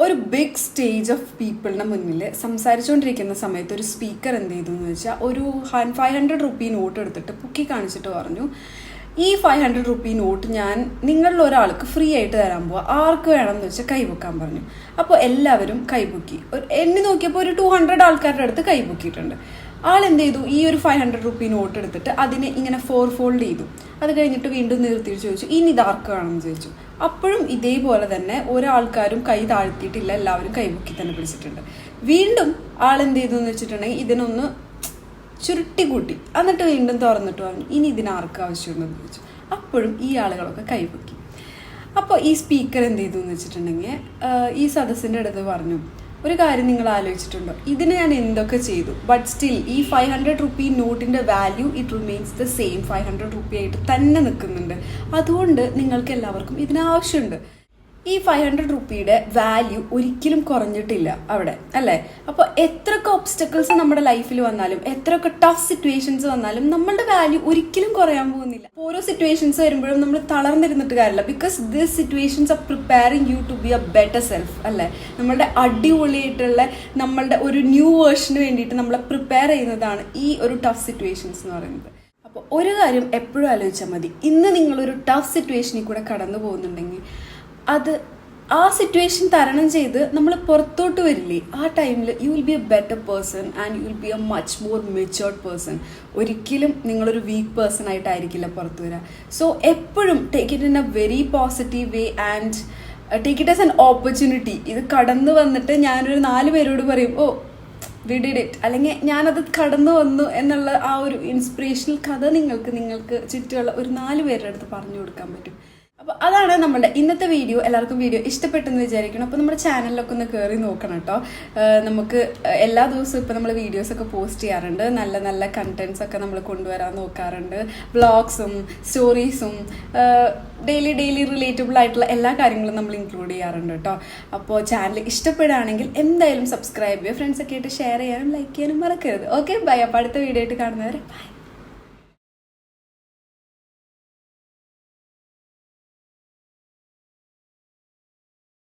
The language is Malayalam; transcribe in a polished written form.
ഒരു ബിഗ് സ്റ്റേജ് ഓഫ് പീപ്പിളിൻ്റെ മുന്നിൽ സംസാരിച്ചുകൊണ്ടിരിക്കുന്ന സമയത്ത് ഒരു സ്പീക്കർ എന്ത് ചെയ്തു എന്ന് വെച്ചാൽ ഒരു 500 റുപ്പി നോട്ട് എടുത്തിട്ട് പൊക്കി കാണിച്ചിട്ട് പറഞ്ഞു, ഈ 500 റുപ്പി നോട്ട് ഞാൻ നിങ്ങളിൽ ഒരാൾക്ക് ഫ്രീ ആയിട്ട് തരാൻ പോവാ, ആർക്ക് വേണമെന്ന് വെച്ചാൽ കൈപൊക്കാൻ പറഞ്ഞു. അപ്പോൾ എല്ലാവരും കൈപൊക്കി. എണ്ണി നോക്കിയപ്പോൾ ഒരു 200 ആൾക്കാരുടെ അടുത്ത് കൈപൊക്കിയിട്ടുണ്ട്. ആളെന്ത് ചെയ്തു, ഈ ഒരു 500 റുപ്പി നോട്ട് എടുത്തിട്ട് അതിനെ ഇങ്ങനെ 4 ഫോൾഡ് ചെയ്തു. അത് കഴിഞ്ഞിട്ട് വീണ്ടും നിർത്തിയിട്ട് ചോദിച്ചു, ഇനി ഇത് ആർക്ക് വേണമെന്ന് ചോദിച്ചു. അപ്പോഴും ഇതേപോലെ തന്നെ ഒരാൾക്കാരും കൈ താഴ്ത്തിയിട്ടില്ല, എല്ലാവരും കൈപൊക്കി തന്നെ പിടിച്ചിട്ടുണ്ട്. വീണ്ടും ആളെന്ത് ചെയ്തു എന്ന് വെച്ചിട്ടുണ്ടെങ്കിൽ ഇതിനൊന്ന് ചുരുട്ടി കൂട്ടി, എന്നിട്ട് വീണ്ടും തുറന്നിട്ട് പറഞ്ഞു, ഇനി ഇതിനാർക്ക് ആവശ്യമുണ്ടെന്ന് ചോദിച്ചു. അപ്പോഴും ഈ ആളുകളൊക്കെ കൈപൊക്കി. അപ്പോൾ ഈ സ്പീക്കർ എന്ത് ചെയ്തു എന്ന് വെച്ചിട്ടുണ്ടെങ്കിൽ ഈ സദസ്സിൻ്റെ അടുത്ത് പറഞ്ഞു, ഒരു കാര്യം നിങ്ങൾ ആലോചിച്ചിട്ടുണ്ടോ, ഇതിന് ഞാൻ എന്തൊക്കെ ചെയ്തു, ബട്ട് സ്റ്റിൽ ഈ 500 റുപ്പി നോട്ടിൻ്റെ value it remains the same, 500 rupee ആയിട്ട് തന്നെ നിൽക്കുന്നുണ്ട്. അതുകൊണ്ട് നിങ്ങൾക്ക് എല്ലാവർക്കും ഇതിനാവശ്യമുണ്ട്. ഈ 500 റുപ്പിയുടെ വാല്യൂ ഒരിക്കലും കുറഞ്ഞിട്ടില്ല അവിടെ, അല്ലേ? അപ്പോൾ എത്രയൊക്കെ ഒബ്സ്റ്റക്കിൾസ് നമ്മുടെ ലൈഫിൽ വന്നാലും, എത്രയൊക്കെ ടഫ് സിറ്റുവേഷൻസ് വന്നാലും നമ്മളുടെ വാല്യൂ ഒരിക്കലും കുറയാൻ പോകുന്നില്ല. ഓരോ സിറ്റുവേഷൻസ് വരുമ്പോഴും നമ്മൾ തളർന്നിരുന്നിട്ട് കാര്യമില്ല. Because this situations are preparing you to be a better self, അല്ലേ? നമ്മളുടെ അടിപൊളിയായിട്ടുള്ള നമ്മളുടെ ഒരു ന്യൂ വേർഷന് വേണ്ടിയിട്ട് നമ്മളെ പ്രിപ്പയർ ചെയ്യുന്നതാണ് ഈ ഒരു ടഫ് സിറ്റുവേഷൻസ് എന്ന് പറയുന്നത്. അപ്പോൾ ഒരു കാര്യം എപ്പോഴും ആലോചിച്ചാൽ മതി, ഇന്ന് നിങ്ങളൊരു ടഫ് സിറ്റുവേഷനിൽ കൂടെ കടന്നു പോകുന്നുണ്ടെങ്കിൽ അത് ആ സിറ്റുവേഷൻ തരണം ചെയ്ത് നമ്മൾ പുറത്തോട്ട് വരില്ലേ, ആ ടൈമിൽ you will be a better person and you will be A much more matured person. ഒരിക്കലും നിങ്ങളൊരു വീക്ക് പേഴ്സൺ ആയിട്ടായിരിക്കില്ല പുറത്തു വരിക. സോ എപ്പോഴും take it in A very positive way and take it as an opportunity. ഇത് കടന്നു വന്നിട്ട് ഞാനൊരു 4 പേരോട് പറയും, ഓ വി ഡിഡ് ഇറ്റ്, അല്ലെങ്കിൽ ഞാനത് കടന്നു വന്നു എന്നുള്ള ആ ഒരു ഇൻസ്പിറേഷണൽ കഥ നിങ്ങൾക്ക് ചുറ്റുമുള്ള ഒരു 4 പേരുടെ അടുത്ത് പറഞ്ഞു കൊടുക്കാൻ പറ്റും. അപ്പോൾ അതാണ് നമ്മുടെ ഇന്നത്തെ വീഡിയോ. എല്ലാവർക്കും വീഡിയോ ഇഷ്ടപ്പെട്ടെന്ന് വിചാരിക്കണം. അപ്പോൾ നമ്മുടെ ചാനലിലൊക്കെ ഒന്ന് കയറി നോക്കണം കേട്ടോ. നമുക്ക് എല്ലാ ദിവസവും ഇപ്പോൾ നമ്മൾ വീഡിയോസൊക്കെ പോസ്റ്റ് ചെയ്യാറുണ്ട്, നല്ല നല്ല കണ്ടൻസ് ഒക്കെ നമ്മൾ കൊണ്ടുവരാൻ നോക്കാറുണ്ട്. വ്ളോഗ്സും സ്റ്റോറീസും ഡെയിലി റിലേറ്റബിൾ ആയിട്ടുള്ള എല്ലാ കാര്യങ്ങളും നമ്മൾ ഇൻക്ലൂഡ് ചെയ്യാറുണ്ട് കേട്ടോ. അപ്പോൾ ചാനൽ ഇഷ്ടപ്പെടുകയാണെങ്കിൽ എന്തായാലും സബ്സ്ക്രൈബ് ചെയ്യുക, ഫ്രണ്ട്സൊക്കെ ആയിട്ട് ഷെയർ ചെയ്യാനും ലൈക്ക് ചെയ്യാനും മറക്കരുത്. Okay, bye. അപ്പോൾ അടുത്ത വീഡിയോ ആയിട്ട് കാണുന്നവരെ ബൈ.